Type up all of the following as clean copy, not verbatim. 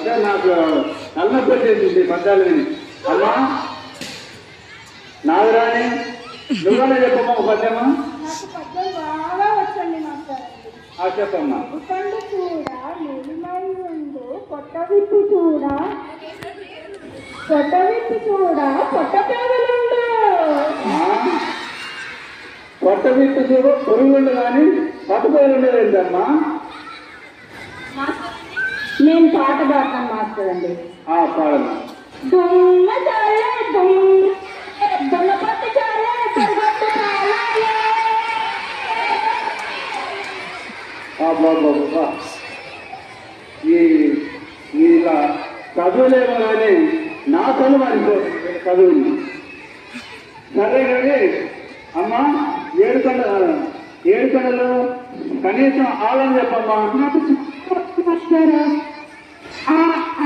అంటే నాకు తలనొప్పి వచ్చేసింది పద్యాలు విని. అమ్మా నాగరాణి నువ్వనే చెప్పమ్మా ఒక పద్యమా? నాకు పద్యం బాగా వచ్చండి మాస్టర్. చెప్పమ్మా. ఉకండు చూడ నిలిమై ఉండు పొట్ట విప్పి చూడ పొట్ట పేదలుండు. పొట్ట విప్పి చూడు పురుగుండు కానీ పొట్ట పేదలుండేది ఏంటమ్మా? నేను పాట పాడతాను మాస్టర్ అండి. పాడమ్మా. దొంగ చాలే దొంగ పట్టు చాలే దొంగట్టు చాలే. ఇలా చదువులేమో కానీ నా చదువు అనిపోతుంది చదువుని. సరే కానీ అమ్మా ఏడు కొండలు కనీసం ఆలని చెప్పమ్మా.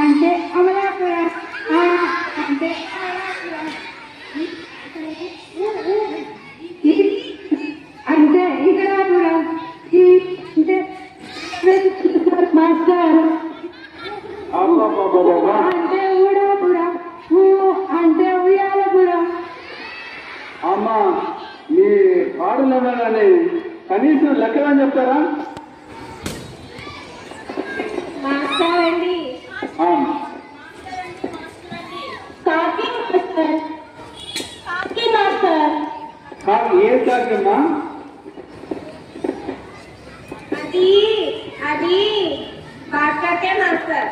అంటే అమలాపుర అంటే అంటే ఇకరాపురం అంటే మాస్టర్ అంటే ఊడాపురం అంటే ఉయ్యాలపురం. అమ్మా మీ పాడులేమో కానీ కనీసం లెక్కలని చెప్తారా? మాస్టర్ అండి కాకి మాస్టర్. కాకి మాస్టర్ ఏ కాకమ్మా? అది కాకే మాస్టర్.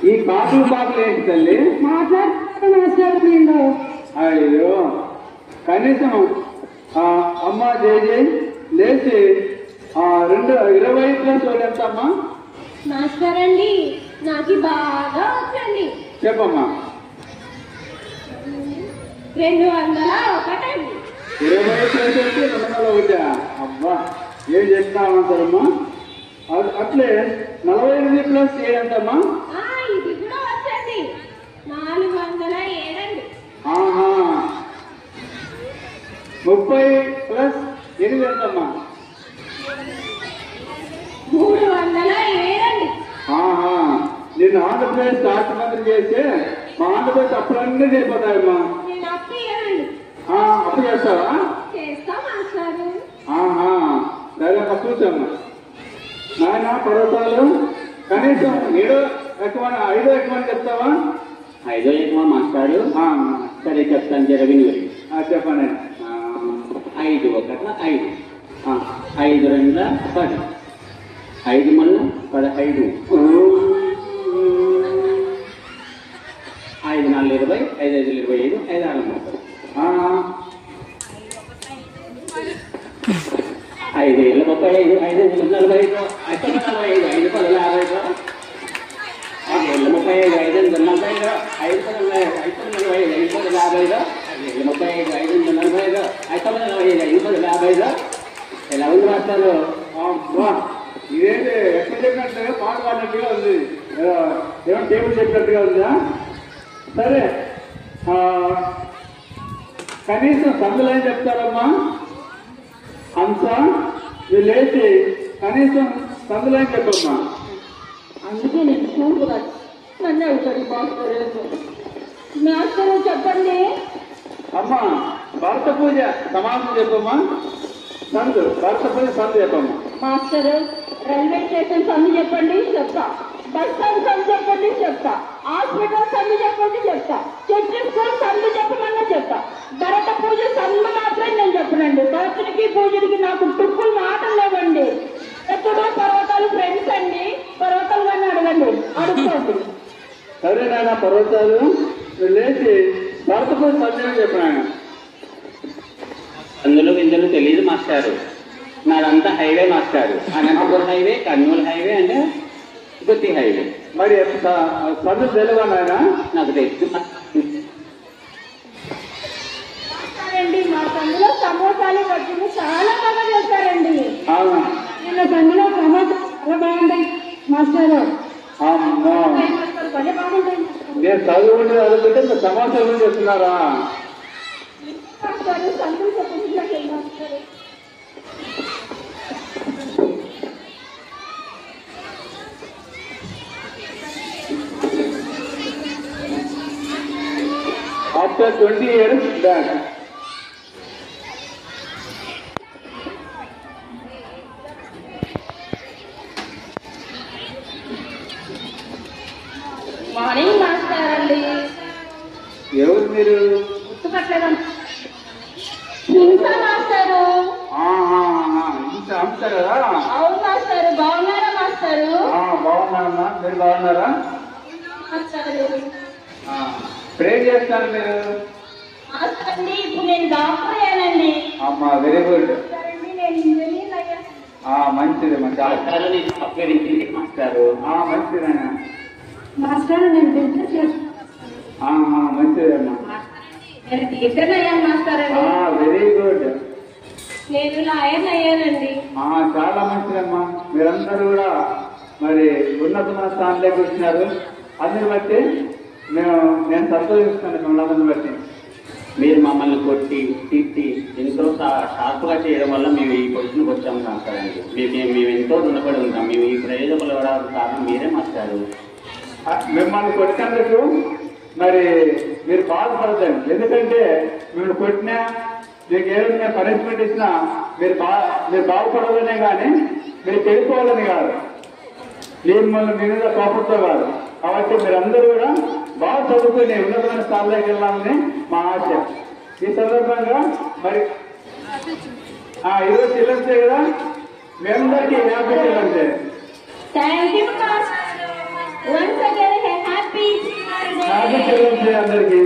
ఈ కాకులు పాకులు ఏంటి తల్లి? మాస్టర్ నేను అయ్యో కనీసం అమ్మ జై లేచి 20+ ఎంతమ్మా? మాస్టర్ అండి నాకు బాగా వచ్చండి. చెప్పమ్మా. 201 20+ 201. అబ్బా ఏం చెప్తామంటారమ్మా? అట్లే 45+ 7 ఎంతమ్మా? ఇది కూడా వచ్చండి 407. 30+8 ఎంతమ్మా? 307. నేను ఆంధ్రప్రదేశ్ రాష్ట్ర మంత్రి చేస్తే మా ఆంధ్రప్రదేశ్ అప్పులన్నీ సరిపోతాయమ్మా. నేను అప్పు అప్పు చేస్తావా? చేస్తా మాస్టారు. సరే అమ్మ కూర్చోమ్మా. నాయన పర్వతాలు కనీసం 7 ఎక్కువని 5 ఎక్కువని చెప్తావా? 5 ఎక్కువ మాస్టారు. సరే చెప్తాను జరగని చెప్పండి. 5 1 5 5 2 10 5 మళ్ళీ 15 5 4 20 5 5 25 5 6 30 5 ఏళ్ళు 35 5 5 45 5 45 5 10 55 5 ఏళ్ళు 35 5 45 5 10 5 45 5 10 55 5 35 5 45 5 45 5 55 ఎలా ఉంది మాస్టారు? ఇదేంటి ఎక్కడ చెప్పినట్టుగా పాట పాడినట్టుగా ఉంది. ఏమో టేబుల్ చెప్పినట్టుగా ఉందా? సరే కనీసం సందులు ఏం చెప్తారమ్మా? హంస నువ్వు లేచి కనీసం సందులు ఏం చెప్పమ్మా? అందుకే నేను చూపుగా నన్ను అడుగుతాడు మాస్టర్ చెప్పండి. అమ్మా భర్త పూజ సమాసం చెప్పమ్మా. సందు భర్త పూజ సందు చెప్పమ్మా. మాస్టర్ రైల్వే స్టేషన్ సందు చెప్పండి చెప్తా. బస్ స్టాండ్ సందు చెప్పండి చెప్తా. హాస్పిటల్ సందు చెప్పండి చెప్తా. చర్చి స్కూల్ సందు చెప్పమన్నా చెప్తా. భరత పూజ సందు మాత్రం నేను చెప్పనండి. భరతునికి పూజకి నాకు టుక్కులు మాటలు లేవండి. ఎక్కడో పర్వతాలు ఫ్రెండ్స్ అండి. పర్వతాలు కానీ అడగండి అడుగుకోండి. సరే నాయన పర్వతాలు నువ్వు లేచి భరత పూజ సందేహం చెప్పినాయన. అందులో విందులు తెలియదు మాస్టారు. నాదంతా హైవే మాస్టారు. అనంతపురం హైవే, కర్నూలు హైవే అంటే గుత్తి హైవే. మరి సందు తెలివా నాయన? నాకు తెలుసు. మా సందులో సమోసాలు పట్టుకుని చాలా బాగా చేస్తారండి. నిన్న సందులో సమోసా చాలా బాగుంటాయి మాస్టర్. నేను చదువుకుంటే చదువుకుంటే మీరు సమాచారం గురించి చెప్తున్నారా? సందులు చెప్పండి master. after 20 years back. Morning master అండి. ఎవరు మీరు? గుర్తుపట్టలేదు. హింస మాస్టరు. అంత కదా? అవును మాస్టరు. బాగున్నారా మాస్టరు? బాగున్నారమ్మా. మీరు బాగున్నారా? ప్రే చేస్తాను మీరు. మాస్టర్ అండి ఇప్పుడు నేను డాక్టర్ అయ్యానండి. అమ్మా వెరీ గుడ్. నేను ఇంజనీర్ అయ్యాను. మంచిది మాస్టారు మాస్టారు. మంచిదన్నా. మాస్టర్ నేను బిజినెస్ చేస్తాను. మంచిదమ్మా. నేను టీచర్ అయ్యాను మాస్టర్ అండి. Very good. నేను లాయర్ అయ్యానండి. చాలా మంచిదమ్మా. మీరందరూ కూడా మరి ఉన్నతమైన స్థానంలోకి వచ్చినారు. అందుని బట్టి నేను సంతోషిస్తాను మిమ్మల్ని బట్టి. మీరు మమ్మల్ని కొట్టి తిట్టి ఎంతో షార్ప్గా చేయడం వల్ల మేము ఈ పొజిషన్కి వచ్చాము మాస్టారండి. మేము ఎంతో రుణపడి ఉంటాం. మేము ఈ ప్రయోజకులు ఇవ్వడానికి కారణం మీరే మాస్టారు. మిమ్మల్ని కొట్టినందుకు మరి మీరు బాధపడదండి. ఎందుకంటే మీరు కొట్టినా మీకు ఏదైనా పనిష్మెంట్ ఇచ్చినా మీరు బాగుపడాలనే కానీ మీరు తెలుసుకోవాలని కాదు. మిమ్మల్ని మీ మీద కోపంతో కాదు. కాబట్టి మీరందరూ కూడా బాగా చదువుకుని ఉన్నతమైన స్థాయిలోకి వెళ్ళాలని మా ఆశ. ఈ సందర్భంగా మరి ఈరోజు చిల్డ్రన్స్ డే కదా, మీ అందరికీ happy children's day. Thank you master. Once again happy children's day అందరికీ.